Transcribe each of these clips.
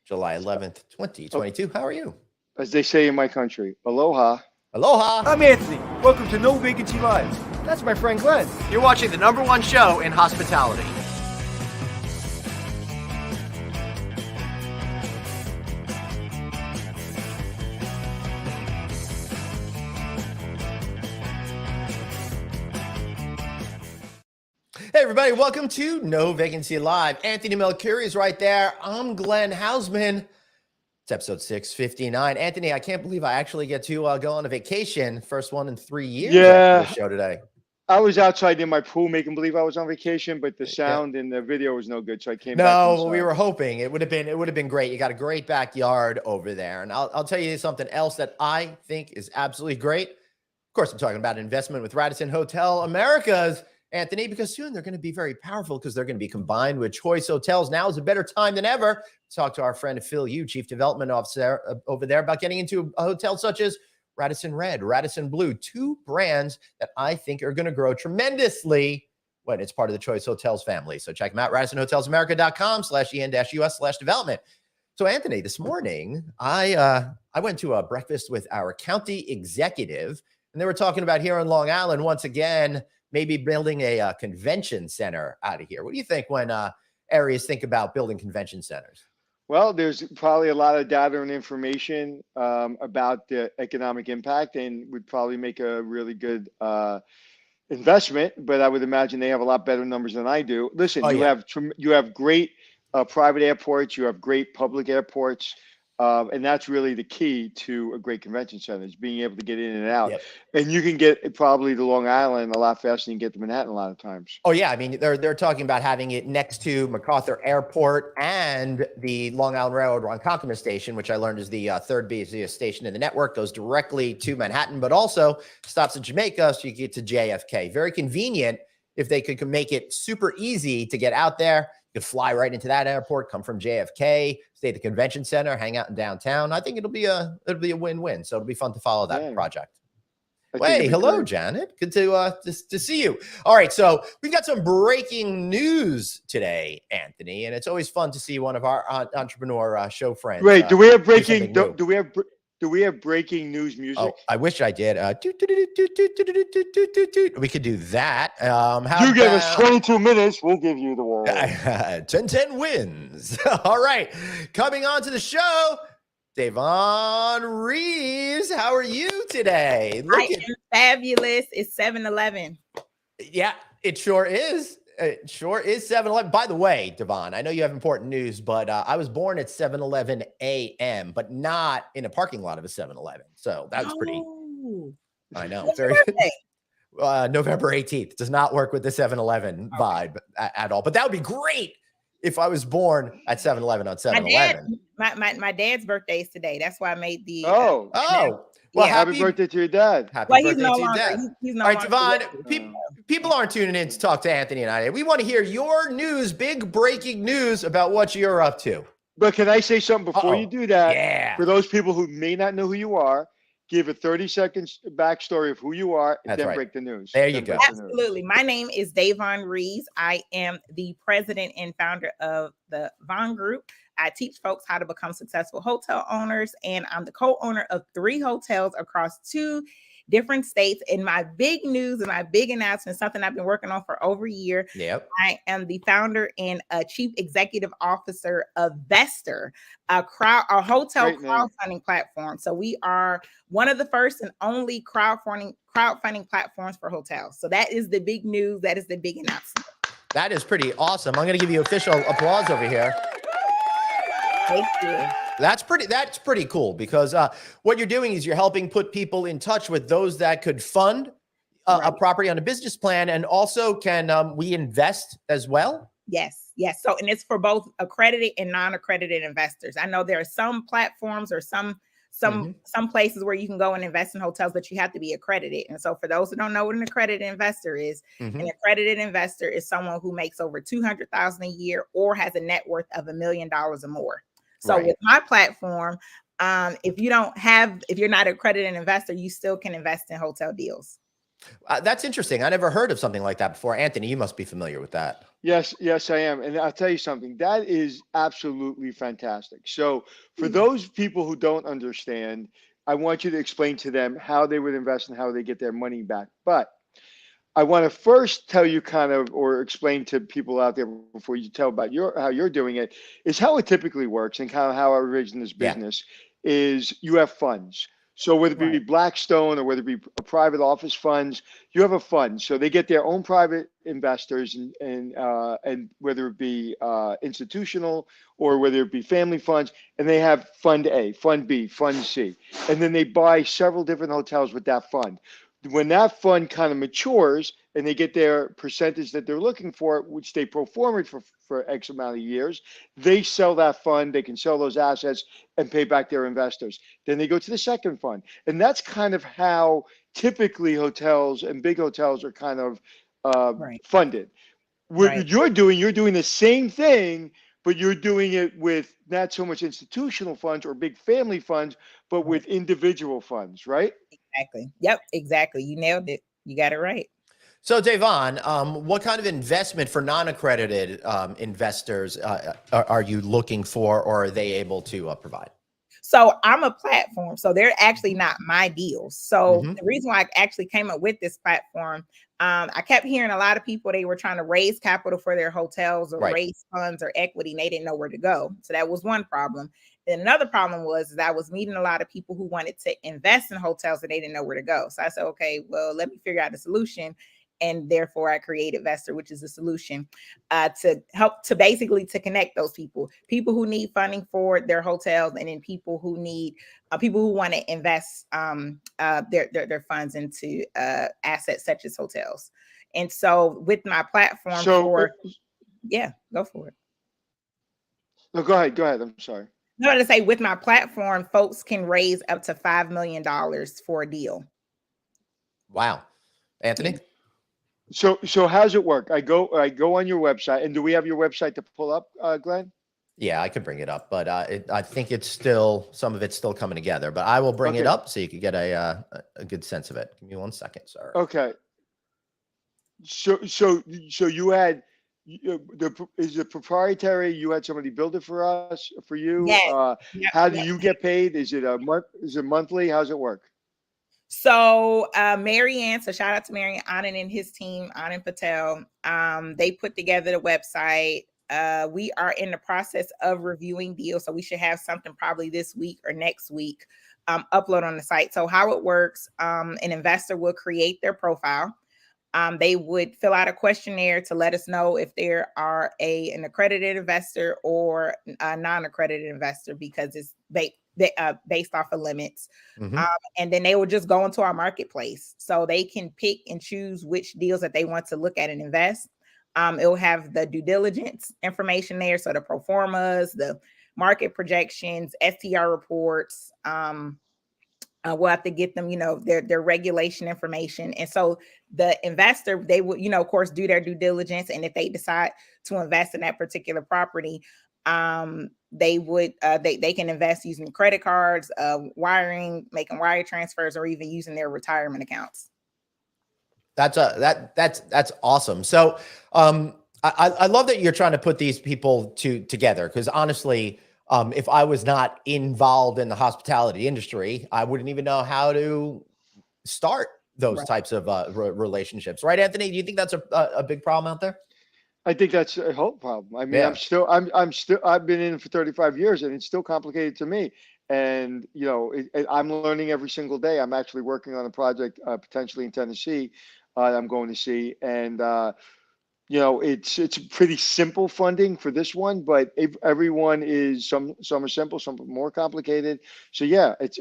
July 11th, 2022. How are you? As they say in my country, aloha. Aloha. I'm Anthony. Welcome to No Vacancy Live. That's my friend Glenn. You're watching the #1 show in hospitality. Hey, everybody. Welcome to No Vacancy Live. Anthony Melchiori is right there. I'm Glenn Hausman. It's episode 659. Anthony, I can't believe I actually get to go on a vacation. First one in 3 years. Yeah. The show today. I was outside in my pool making believe I was on vacation, but the sound and the video was no good, so I came back. No, we were hoping it would have been great. You got a great backyard over there, and I'll tell you something else that I think is absolutely great. Of course, I'm talking about investment with Radisson Hotel Americas, Anthony, because soon they're going to be very powerful because they're going to be combined with Choice Hotels. Now is a better time than ever to talk to our friend Phil Yu, Chief Development Officer over there, about getting into a hotel such as Radisson Red, Radisson Blue, two brands that I think are going to grow tremendously when it's part of the Choice Hotels family. So check them out, RadissonHotelsAmerica.com/en-us/development. So Anthony, this morning, I went to a breakfast with our county executive, and they were talking about here in Long Island, once again, maybe building a convention center out of here. What do you think when areas think about building convention centers? Well, there's probably a lot of data and information about the economic impact, and would probably make a really good investment. But I would imagine they have a lot better numbers than I do. Listen, you have great private airports, you have great public airports. And that's really the key to a great convention center, is being able to get in and out. Yep. And you can get probably to Long Island a lot faster than you get to Manhattan a lot of times. Oh, yeah. I mean, they're talking about having it next to MacArthur Airport and the Long Island Railroad Ronkonkoma station, which I learned is the third busiest station in the network, goes directly to Manhattan, but also stops in Jamaica so you get to JFK. Very convenient if they could make it super easy to get out there. You could fly right into that airport, come from JFK, stay at the convention center, hang out in downtown. I think it'll be a win-win. So it'll be fun to follow that project. Hey, hello, Janet. Good to see you. All right, so we've got some breaking news today, Anthony, and it's always fun to see one of our entrepreneur show friends. Wait, do we have breaking? Do we have breaking news music? Oh, I wish I did. We could do that. You give us 22 minutes, we'll give you the world. 10-10 wins. All right. Coming on to the show, Davonne Reaves. How are you today? I am fabulous. It's 7-Eleven. Yeah, it sure is. It sure is 7-Eleven. By the way, Davonne, I know you have important news, but I was born at 7-Eleven a.m., but not in a parking lot of a 7-Eleven. So that was pretty. I know. What's very your birthday? November 18th. Does not work with the 7-Eleven vibe at all. But that would be great if I was born at 7-Eleven on 7-Eleven. My dad's birthday is today. That's why I made the. Well, happy birthday to your dad. Happy birthday he's no to your longer, dad. He's no all right, longer Davonne, people aren't tuning in to talk to Anthony and I. We want to hear your news, big breaking news about what you're up to. But can I say something before you do that? Yeah. For those people who may not know who you are, give a 30-second backstory of who you are, and then break the news. There you go. Absolutely. My name is Davonne Reaves. I am the president and founder of the Vaughn Group. I teach folks how to become successful hotel owners, and I'm the co-owner of 3 hotels across 2 different states. And my big news and my big announcement, something I've been working on for over a year. Yep. I am the founder and chief executive officer of Vesterr, a hotel crowdfunding platform. So we are one of the first and only crowdfunding platforms for hotels. So that is the big news. That is the big announcement. That is pretty awesome. I'm going to give you official applause over here. Thank you. That's pretty cool, because what you're doing is you're helping put people in touch with those that could fund a property on a business plan, and also can we invest as well? Yes. So, and it's for both accredited and non-accredited investors. I know there are some platforms or some places where you can go and invest in hotels, but you have to be accredited. And so for those who don't know what an accredited investor is, an accredited investor is someone who makes over $200,000 a year or has a net worth of $1 million or more. So with my platform, if you're not an accredited investor, you still can invest in hotel deals. That's interesting. I never heard of something like that before. Anthony, you must be familiar with that. Yes, I am. And I'll tell you something, that is absolutely fantastic. So for those people who don't understand, I want you to explain to them how they would invest and how they get their money back. But I want to first tell you kind of, or explain to people out there before you tell about how you're doing it, is how it typically works and kind of how I envision this Yeah. business is you have funds. So whether it be Right. Blackstone or whether it be private office funds, you have a fund. So they get their own private investors and whether it be institutional or whether it be family funds, and they have Fund A, Fund B, Fund C, and then they buy several different hotels with that fund. When that fund kind of matures and they get their percentage that they're looking for, which they pro forma for X amount of years, they sell that fund, they can sell those assets and pay back their investors. Then they go to the second fund. And that's kind of how typically hotels and big hotels are kind of Right. funded. What Right. you're doing the same thing, but you're doing it with not so much institutional funds or big family funds, but with individual funds, right? Exactly. Yep. Exactly. You nailed it. You got it right. So, Davonne, what kind of investment for non-accredited investors are you looking for, or are they able to provide? So I'm a platform. So they're actually not my deals. So Mhm. the reason why I actually came up with this platform, I kept hearing a lot of people, they were trying to raise capital for their hotels or Right. raise funds or equity, and they didn't know where to go. So that was one problem. And another problem was that I was meeting a lot of people who wanted to invest in hotels and they didn't know where to go. So I said, okay, well, let me figure out the solution. And therefore I created Vesterr, which is a solution to help to basically to connect those people who need funding for their hotels, and then people who need people who want to invest their funds into assets such as hotels. And so with my platform So, for yeah, go for it. no, go ahead. Go ahead. I'm sorry. No, to say with my platform, folks can raise up to $5 million for a deal. Wow. Anthony? So how's it work? I go on your website, and do we have your website to pull up, Glenn? Yeah, I could bring it up, but I think it's still, some of it's still coming together, but I will bring it Okay. up so you could get a good sense of it. Give me 1 second, sir. Okay. So you had is it proprietary? You had somebody build it for us, for you. Yes. Yep, How do yep. you get paid? Is it a month? Is it monthly? How's it work? So Marianne, so shout out to Marianne Anand and his team, Anand Patel. They put together the website. We are in the process of reviewing deals, so we should have something probably this week or next week upload on the site. So how it works, an investor will create their profile. They would fill out a questionnaire to let us know if there are an accredited investor or a non-accredited investor, because it's based off of limits. Mhm. And then they will just go into our marketplace. So they can pick and choose which deals that they want to look at and invest. It will have the due diligence information there. So the pro formas, the market projections, STR reports. We'll have to get them, their regulation information. And so the investor, they will, of course, do their due diligence. And if they decide to invest in that particular property, they would they can invest using credit cards, wiring, making wire transfers, or even using their retirement accounts. That's awesome. So I love that you're trying to put these people together, because honestly, if I was not involved in the hospitality industry, I wouldn't even know how to start those Right. types of relationships. Right, Anthony? Do you think that's a big problem out there? I think that's a whole problem. I mean, Yeah. I've been in it for 35 years and it's still complicated to me. And, I'm learning every single day. I'm actually working on a project potentially in Tennessee I'm going to see. And, it's pretty simple funding for this one, but everyone is some are simple, some are more complicated. So yeah, it's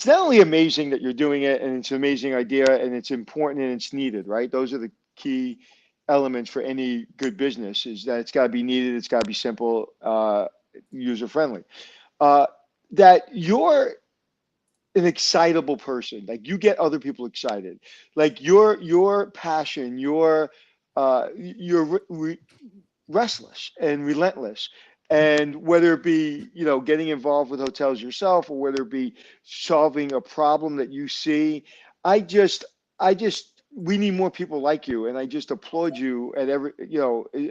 not only amazing that you're doing it, and it's an amazing idea, and it's important and it's needed, right? Those are the key elements for any good business, is that it's got to be needed, it's got to be simple, user friendly. That you're an excitable person, like you get other people excited, like your passion, you're restless and relentless. And whether it be, getting involved with hotels yourself, or whether it be solving a problem that you see, I just, we need more people like you, and I just applaud you at every,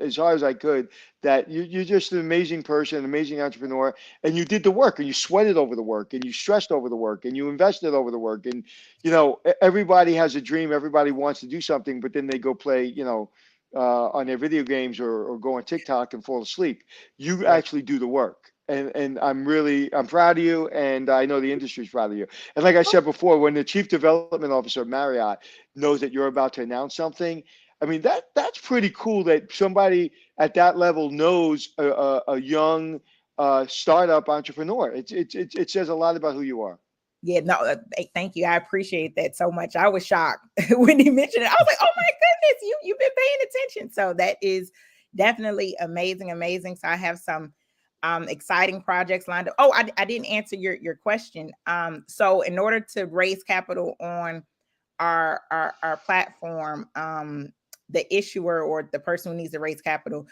as hard as I could. That you're just an amazing person, an amazing entrepreneur, and you did the work, and you sweated over the work, and you stressed over the work, and you invested over the work, and everybody has a dream, everybody wants to do something, but then they go play, on their video games or go on TikTok and fall asleep. You actually do the work. And I'm proud of you, and I know the industry's proud of you. And like I said before, when the chief development officer of Marriott knows that you're about to announce something, I mean, that's pretty cool that somebody at that level knows a young startup entrepreneur. It says a lot about who you are. Yeah, no, thank you. I appreciate that so much. I was shocked when he mentioned it. I was like, oh my goodness, you've been paying attention. So that is definitely amazing. So I have some exciting projects lined up. Oh, I didn't answer your question. So in order to raise capital on our platform, the issuer or the person who needs to raise capital,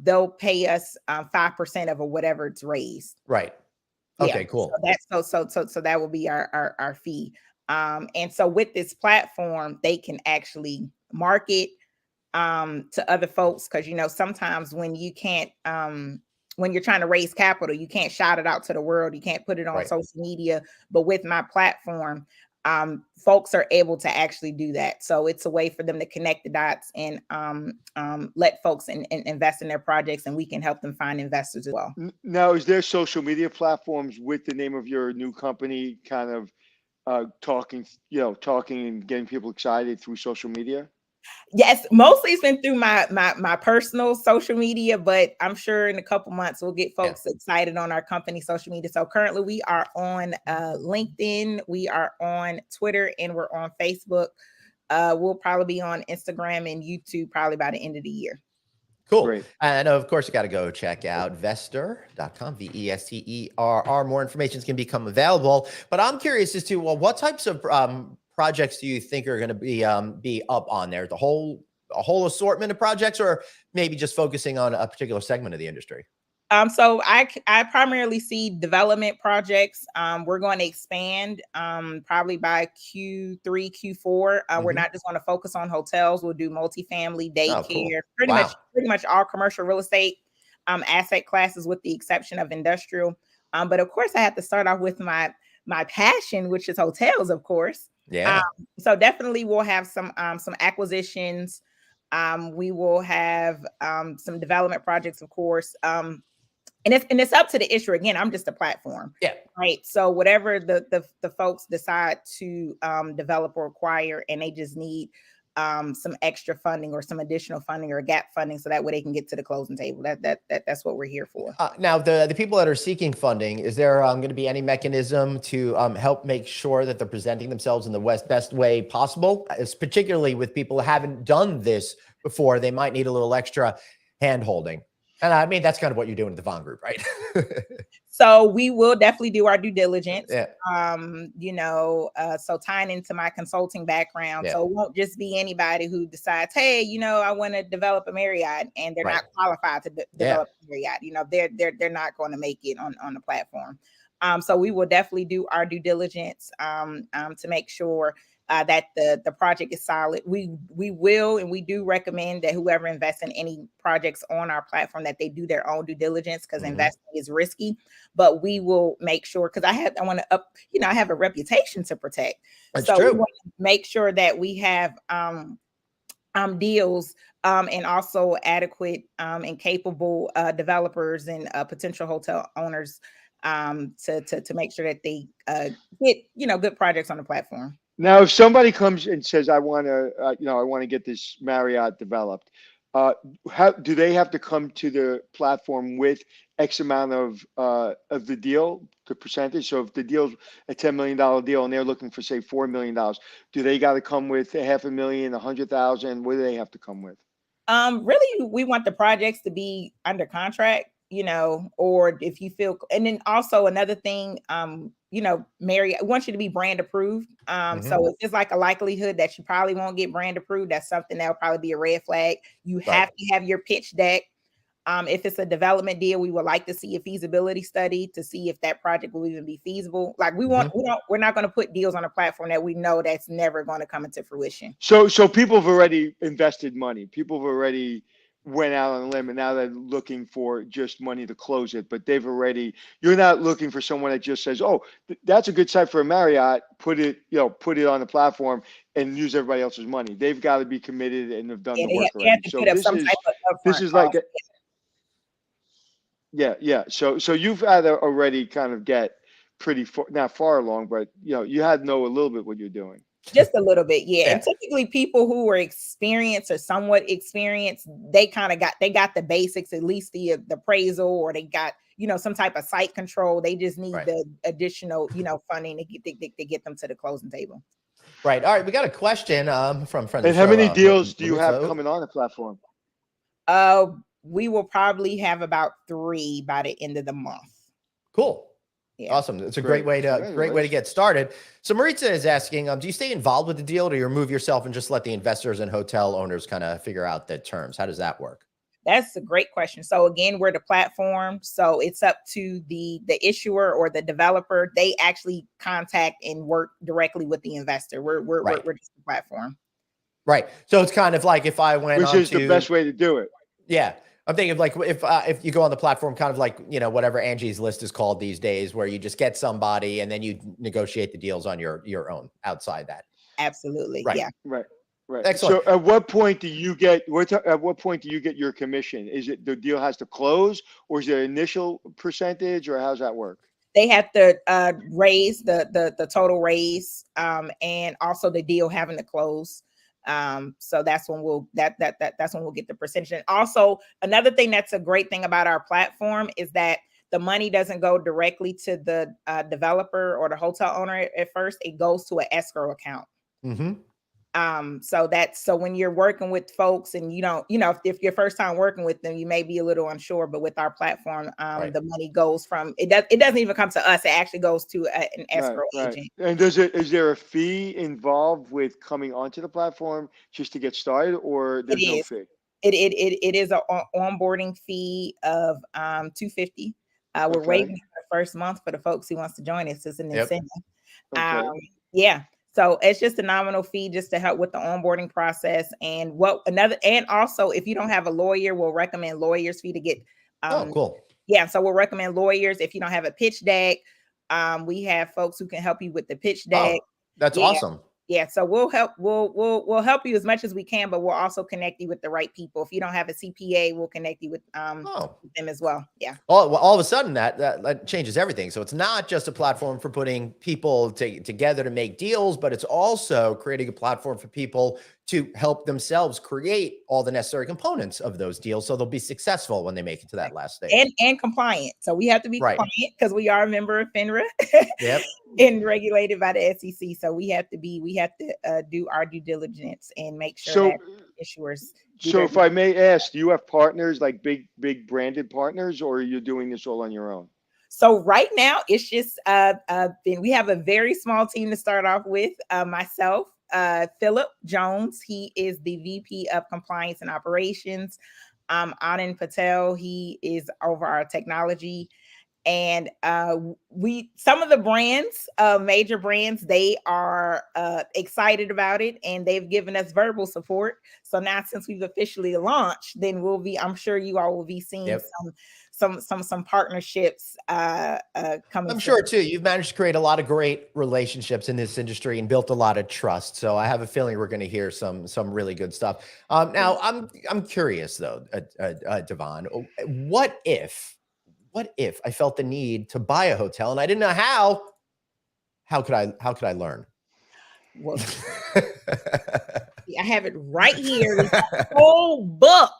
they'll pay us 5% of whatever it's raised. Right. Okay, cool. So that will be our fee. And so with this platform, they can actually market to other folks, because sometimes when you can't when you're trying to raise capital, you can't shout it out to the world, you can't put it on social media. But with my platform, folks are able to actually do that. So it's a way for them to connect the dots and let folks invest in their projects, and we can help them find investors as well. Now, is there social media platforms with the name of your new company kind of talking and getting people excited through social media? Yes, mostly it's been through my personal social media, but I'm sure in a couple months we'll get folks excited on our company social media. So currently we are on LinkedIn, we are on Twitter, and we're on Facebook. We'll probably be on Instagram and YouTube probably by the end of the year. Cool. Great. And of course, you got to go check out Vesterr.com, Vesterr. More information can become available. But I'm curious as to, what types of projects do you think are going to be up on there? A whole assortment of projects, or maybe just focusing on a particular segment of the industry? So I primarily see development projects. We're going to expand probably by Q3, Q4. We're not just going to focus on hotels. We'll do multifamily, daycare, pretty much all commercial real estate asset classes, with the exception of industrial. But of course, I have to start off with my passion, which is hotels, of course. Yeah. So definitely we'll have some acquisitions. We will have some development projects, of course. And it's up to the issuer. Again, I'm just a platform. Yeah. Right. So whatever the folks decide to develop or acquire, and they just need some extra funding or some additional funding or gap funding, so that way they can get to the closing table. That's what we're here for. Now, the people that are seeking funding, is there going to be any mechanism to help make sure that they're presenting themselves in the best way possible? It's particularly with people who haven't done this before, they might need a little extra hand holding. And I mean, that's kind of what you're doing at the Davonne Group, right? So we will definitely do our due diligence. Yeah. So tying into my consulting background. Yeah. So it won't just be anybody who decides, hey, I want to develop a Marriott, and they're not qualified to develop a Marriott. They're not going to make it on the platform. So we will definitely do our due diligence to make sure that the project is solid. We will, and we do recommend that whoever invests in any projects on our platform, that they do their own due diligence, because investing is risky. But we will make sure, because I have a reputation to protect. That's so true. We want to make sure that we have deals and also adequate and capable developers and potential hotel owners to make sure that they get good projects on the platform. Now, if somebody comes and says, I want to get this Marriott developed, how do they have to come to the platform with X amount of the deal, the percentage? So if the deal's a $10 million deal and they're looking for, say, $4 million, do they got to come with $500,000, $100,000? What do they have to come with? Really, we want the projects to be under contract, or if you feel, and then also another thing, Marriott wants you to be brand approved. So if there's like a likelihood that you probably won't get brand approved, that's something that'll probably be a red flag. You have to have your pitch deck If it's a development deal, we would like to see a feasibility study to see if that project will even be feasible. Like we're not going to put deals on a platform that we know that's never going to come into fruition. So people have already invested money. People have already went out on a limb, and now they're looking for just money to close it. But you're not looking for someone that just says, "Oh, that's a good site for a Marriott. Put it on the platform and use everybody else's money." They've got to be committed and have done the work They have already. to So put up some type of this upfront is like cost. yeah. So you've had to already kind of get pretty far, not far along, but you had to know a little bit what you're doing. Just a little bit, yeah. Yeah. And typically people who are experienced or somewhat experienced, they got the basics, at least the appraisal, or they got, some type of site control. They just need the additional, funding to get them to the closing table. Right. All right. We got a question from friend. And how many deals do you have coming on the platform? We will probably have about 3 by the end of the month. Cool. Yeah. Awesome. It's a great way to get started. So Maritza is asking, do you stay involved with the deal, or do you remove yourself and just let the investors and hotel owners kind of figure out the terms? How does that work? That's a great question. So again, we're the platform. So it's up to the issuer or the developer. They actually contact and work directly with the investor. We're just the platform. Right. So it's kind of like if I went Which is the best way to do it. Yeah. I'm thinking of like if you go on the platform, kind of like, whatever Angie's List is called these days, where you just get somebody and then you negotiate the deals on your own outside that. Absolutely. Right. Yeah. Right. Excellent. So at what point do you get your commission? Is it the deal has to close, or is there an initial percentage, or how's that work? They have to raise the total raise, and also the deal having to close. So that's when that's when we'll get the percentage. And also another thing that's a great thing about our platform is that the money doesn't go directly to the developer or the hotel owner at first. It goes to an escrow account. Mm-hmm. So when you're working with folks and if you're first time working with them, you may be a little unsure, but with our platform, the money goes from it doesn't even come to us. It actually goes to an escrow agent. And is there a fee involved with coming onto the platform just to get started, or there's no fee? It is an onboarding fee of $250. We're waiving the first month for the folks who wants to join us. It's an incentive. Yeah. So it's just a nominal fee just to help with the onboarding process. And also if you don't have a lawyer, we'll recommend lawyers for you to get. Cool. Yeah. So we'll recommend lawyers. If you don't have a pitch deck, we have folks who can help you with the pitch deck. Oh, that's awesome. Yeah, so we'll help you as much as we can, but we'll also connect you with the right people. If you don't have a CPA, we'll connect you with them as well. Yeah. All of a sudden that changes everything. So it's not just a platform for putting people together to make deals, but it's also creating a platform for people to help themselves create all the necessary components of those deals, so they'll be successful when they make it to that last stage. And compliant. So we have to be compliant because we are a member of FINRA. Yep. And regulated by the SEC. So we have to do our due diligence and make sure that issuers. So if I may ask, do you have partners, like big branded partners, or are you doing this all on your own? So right now it's just we have a very small team to start off with. Myself, Philip Jones, he is the VP of Compliance and Operations. Anand Patel, he is over our technology. And some of the brands, major brands, they are excited about it, and they've given us verbal support. So now, since we've officially launched, then I'm sure you all will be seeing some partnerships coming. I'm sure too. You've managed to create a lot of great relationships in this industry and built a lot of trust. So I have a feeling we're going to hear some really good stuff. Now I'm curious though, Davonne, what if I felt the need to buy a hotel and I didn't know how could I learn? Well, I have it right here. The whole book.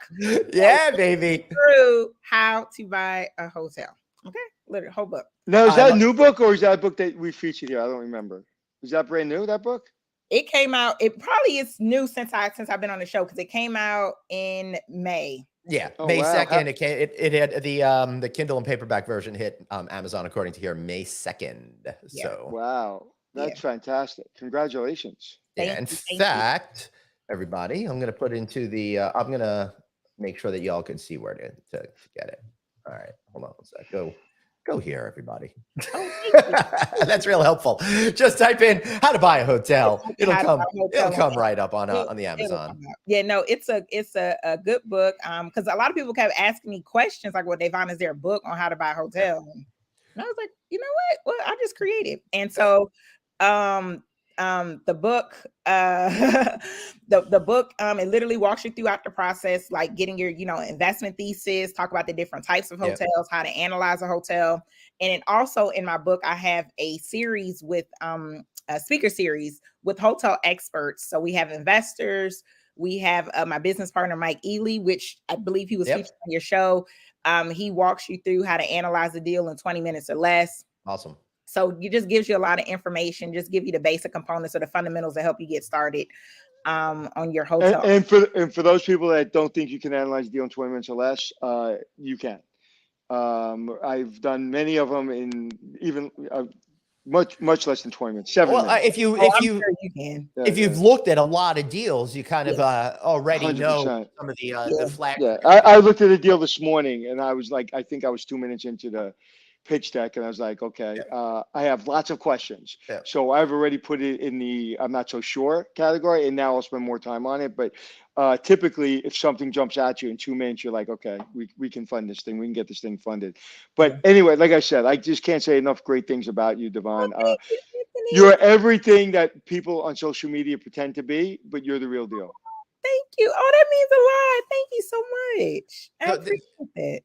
Yeah, baby. Through how to buy a hotel. Okay. Literally, whole book. Now, is that a new book, or is that a book that we featured here? I don't remember. Is that brand new, that book? It came out. It probably is new since I've been on the show, because it came out in May. Yeah, May 2nd. It had the Kindle and paperback version hit Amazon, according to here, May 2nd. Yeah. So wow, that's fantastic! Congratulations. In fact, everybody, I'm going to put into the. I'm going to make sure that y'all can see where to get it. All right, hold on a sec. Go here, everybody. That's real helpful. Just type in how to buy a hotel. It'll come right up on the Amazon. Yeah, no, it's a good book. Because a lot of people kept asking me questions like, well, Davonne, is there a book on how to buy a hotel? And I was like, you know what? Well, I just created. And so the book the book it literally walks you throughout the process, like getting your investment thesis, talk about the different types of hotels, how to analyze a hotel. And then also in my book I have a series with a speaker series with hotel experts. So we have investors, we have my business partner Mike Ely, which I believe he was featured on your show. He walks you through how to analyze the deal in 20 minutes or less. Awesome. So it just gives you a lot of information, just give you the basic components or the fundamentals to help you get started on your hotel. And for those people that don't think you can analyze a deal in 20 minutes or less, you can. I've done many of them in even much less than 20 minutes. 7 minutes. If you've looked at a lot of deals, you kind of already 100%. Know some of the flag. Yeah, I looked at a deal this morning, and I was like, I think I was 2 minutes into the pitch deck, and I was like, okay, I have lots of questions. So I've already put it in the I'm not so sure category, and now I'll spend more time on it. But typically, if something jumps at you in 2 minutes, you're like, okay, we can fund this thing. We can get this thing funded. But anyway, like I said, I just can't say enough great things about you, Davonne. You're everything that people on social media pretend to be, but you're the real deal. Thank you. Oh, that means a lot. Thank you so much. I appreciate that.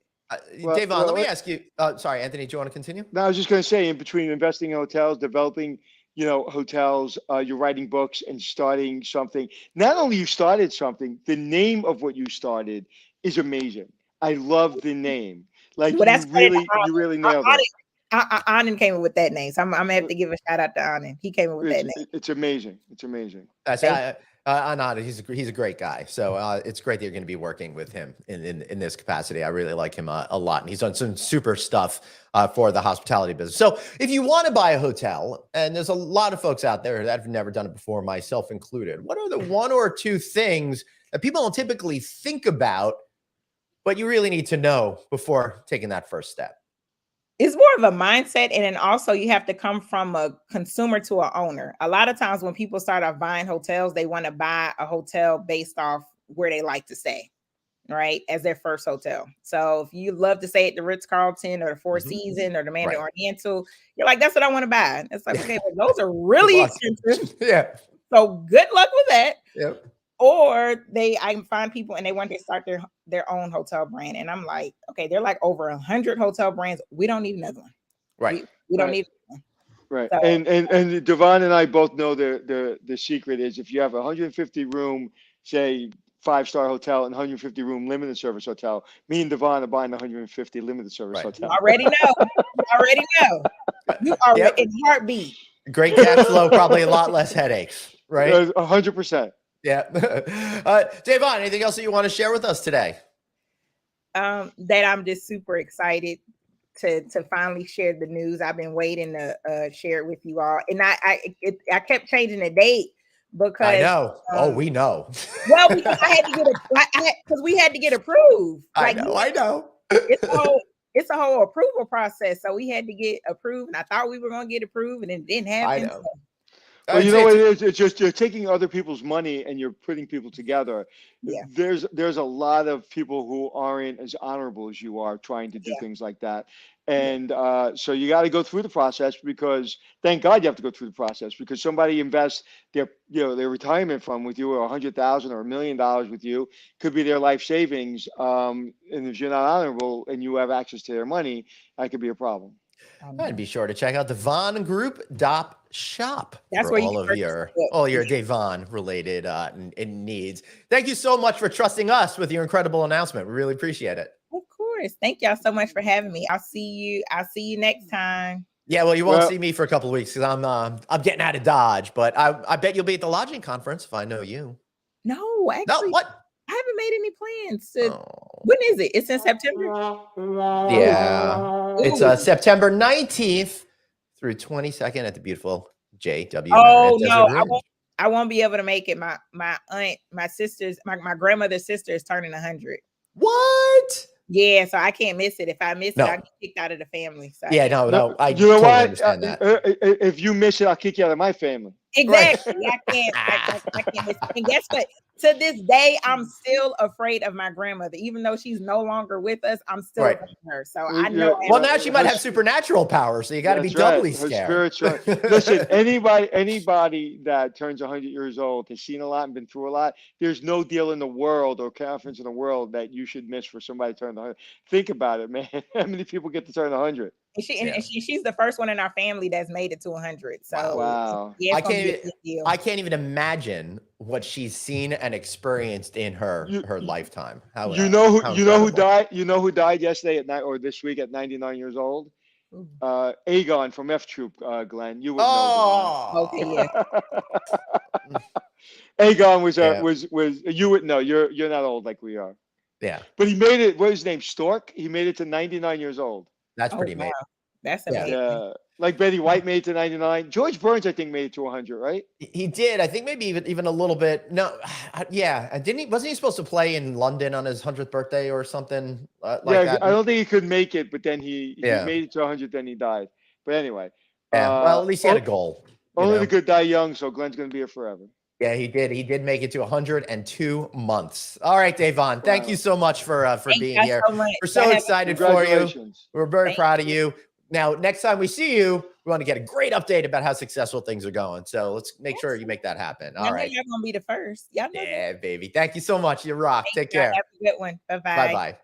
Davonne, let me ask you. Sorry, Anthony, do you want to continue? No, I was just going to say, in between investing in hotels, developing, hotels, you're writing books and starting something. Not only you started something, the name of what you started is amazing. I love the name. Like you really nailed it. Anand came up with that name, so I'm gonna have to give a shout out to Anand. He came up with that name. It's amazing. It's amazing. That's Anand, he's a great guy. So it's great that you're going to be working with him in this capacity. I really like him a lot, and he's done some super stuff for the hospitality business. So if you want to buy a hotel, and there's a lot of folks out there that have never done it before, myself included, what are the one or two things that people don't typically think about, but you really need to know before taking that first step? It's more of a mindset. And then also you have to come from a consumer to an owner. A lot of times when people start off buying hotels, they want to buy a hotel based off where they like to stay, right? As their first hotel. So if you love to stay at the Ritz-Carlton or the Four Seasons or the Mandarin Oriental, you're like, that's what I want to buy. It's like, okay, well, those are really expensive. So good luck with that. Or I find people and they want to start their own hotel brand. And I'm like, okay, they're like over 100 hotel brands. We don't need another one. We don't need one. Right. So, and Davonne and I both know the secret is if you have a 150 room, say 5-star hotel and 150 room limited service hotel, me and Davonne are buying 150 limited service hotel. You already know. You are in heartbeat. Great cash flow, probably a lot less headaches, right? 100%. Yeah. Davonne, anything else that you want to share with us today? That I'm just super excited to finally share the news. I've been waiting to share it with you all. And I kept changing the date because I know. We know. Well, because I had to get because we had to get approved. I know. It's a whole approval process. So we had to get approved, and I thought we were going to get approved, and it didn't happen. I know. So. Well, you know what it is? It's just you're taking other people's money and you're putting people together. Yeah. There's a lot of people who aren't as honorable as you are trying to do things like that. And so you got to go through the process because thank God you have to go through the process because somebody invests their retirement fund with you or $100,000 or $1 million with you could be their life savings. And if you're not honorable and you have access to their money, that could be a problem. And be sure to check out DavonneGroup.shop. That's for where all your Davonne related needs. Thank you so much for trusting us with your incredible announcement. We really appreciate it. Of course. Thank y'all so much for having me. I'll see you next time. Yeah, well, you won't see me for a couple of weeks because I'm getting out of Dodge, but I bet you'll be at the lodging conference if I know you. No, actually. No, what? I haven't made any plans. When is it? It's in September? Yeah. It's September 19th through 22nd at the beautiful JW. Oh, no. I won't be able to make it. My aunt, my grandmother's sister is turning 100. What? Yeah, so I can't miss it. If I miss No. it, I get kicked out of the family. So I Yeah, can't- no. I You know totally what? understand that. If you miss it, I'll kick you out of my family. Exactly. I can't miss it. And guess what? To this day, I'm still afraid of my grandmother. Even though she's no longer with us, I'm still Right. afraid of her. So I know. Well, now she might have supernatural powers, so you got to be That's right. doubly Her scared. spirit's right. Listen, anybody that turns 100 years old has seen a lot and been through a lot. There's no deal in the world or conference in the world that you should miss for somebody to turn 100. Think about it, man. How many people get to turn 100? And she's the first one in our family that's made it to 100. So Wow. yeah, I it's gonna be a can't. big deal. I can't even imagine what she's seen and experienced in her lifetime. How You know who incredible. died? You know who died yesterday at night or this week at 99 years old? Aegon from F Troop, Glenn. You would know. Oh, Okay, yeah. Aegon was Yeah. was you would know. You're not old like we are. Yeah, But he made it. What was his name? Stork. He made it to 99 years old. that's Oh, pretty wow. amazing. That's Yeah. amazing. Yeah, like Betty White made it to 99. George Burns, I think, made it to 100. Right? He did. I think maybe even a little bit. No, yeah. And didn't he? Wasn't he supposed to play in London on his 100th birthday or something like that? I don't think he could make it, but then he Yeah. made it to 100. Then he died. But anyway. Yeah. Well, at least he had a goal. you Only know? the good die young, so Glenn's gonna be here forever. Yeah, he did. He did make it to 102 months. All right, Davonne. Thank Wow. you so much for Thank being you here. so much. We're so Y'all have- excited for you. Congratulations. We're very Thank proud of you. Now, next time we see you, we want to get a great update about how successful things are going. So let's make sure you make that happen. Y'all All know right. y'all gonna be the first. Y'all know that. Yeah, baby. Thank you so much. You rock. Take Y'all care. Have a good one. Bye-bye. Bye-bye.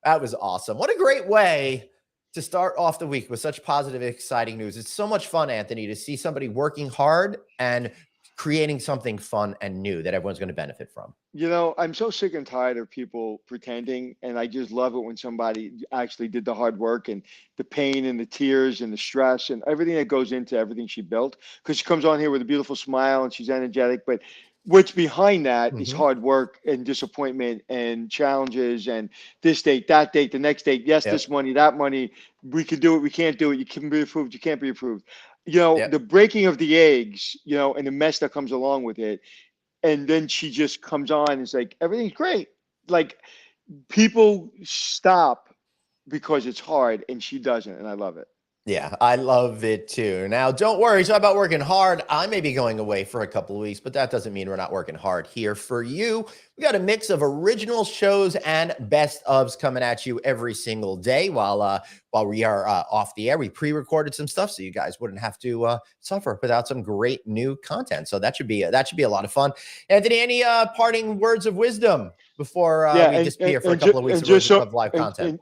That was awesome. What a great way to start off the week with such positive, exciting news. It's so much fun, Anthony, to see somebody working hard and creating something fun and new that everyone's going to benefit from. You know, I'm so sick and tired of people pretending, and I just love it when somebody actually did the hard work and the pain and the tears and the stress and everything that goes into everything she built. Because she comes on here with a beautiful smile and she's energetic, but what's behind that is hard work and disappointment and challenges and this date, that date, the next date. Yes, this money, that money. We can do it. We can't do it. You can be approved. You can't be approved. You know, the breaking of the eggs, you know, and the mess that comes along with it. And then she just comes on and it's like, everything's great. Like people stop because it's hard and she doesn't. And I love it. Yeah, I love it too. Now, don't worry. It's not about working hard. I may be going away for a couple of weeks, but that doesn't mean we're not working hard here for you. We got a mix of original shows and best ofs coming at you every single day while we are off the air. We pre-recorded some stuff so you guys wouldn't have to suffer without some great new content. So that should be a lot of fun. Anthony, any parting words of wisdom before we disappear for a couple of weeks of live content?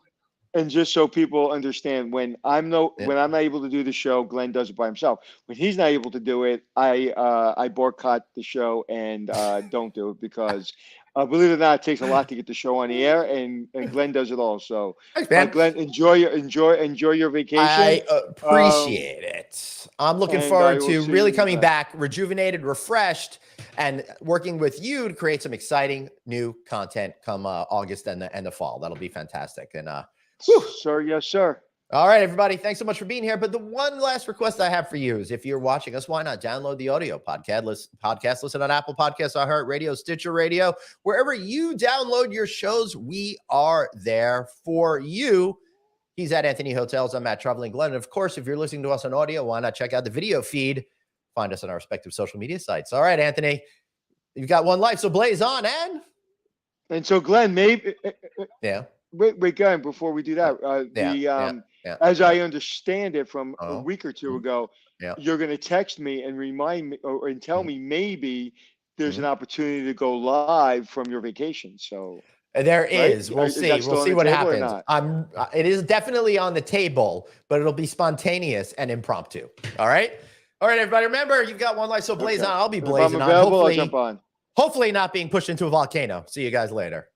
And just so people understand, when I'm not able to do the show, Glenn does it by himself. When he's not able to do it, I boycott the show and don't do it because, believe it or not, it takes a lot to get the show on the air, and Glenn does it all. So, Glenn, enjoy your vacation. I appreciate it. I'm looking forward to really coming back, rejuvenated, refreshed, and working with you to create some exciting new content come August and the fall. That'll be fantastic. And sir, yes, sir. All right, everybody. Thanks so much for being here. But the one last request I have for you is if you're watching us, why not download the audio podcast? Listen on Apple Podcasts, iHeartRadio, Stitcher Radio, wherever you download your shows. We are there for you. He's at Anthony Hotels. I'm at Traveling Glenn. And of course, if you're listening to us on audio, why not check out the video feed? Find us on our respective social media sites. All right, Anthony, you've got one life, so blaze on. And so, Glenn, maybe Wait, Glenn, before we do that, as I understand it from a week or two ago, you're going to text me and remind me and tell me maybe there's an opportunity to go live from your vacation. So there is. We'll see. We'll see what happens. It is definitely on the table, but it'll be spontaneous and impromptu. All right, everybody. Remember, you've got one life, so blaze on. I'll be blazing on. I'll jump on. Hopefully, not being pushed into a volcano. See you guys later.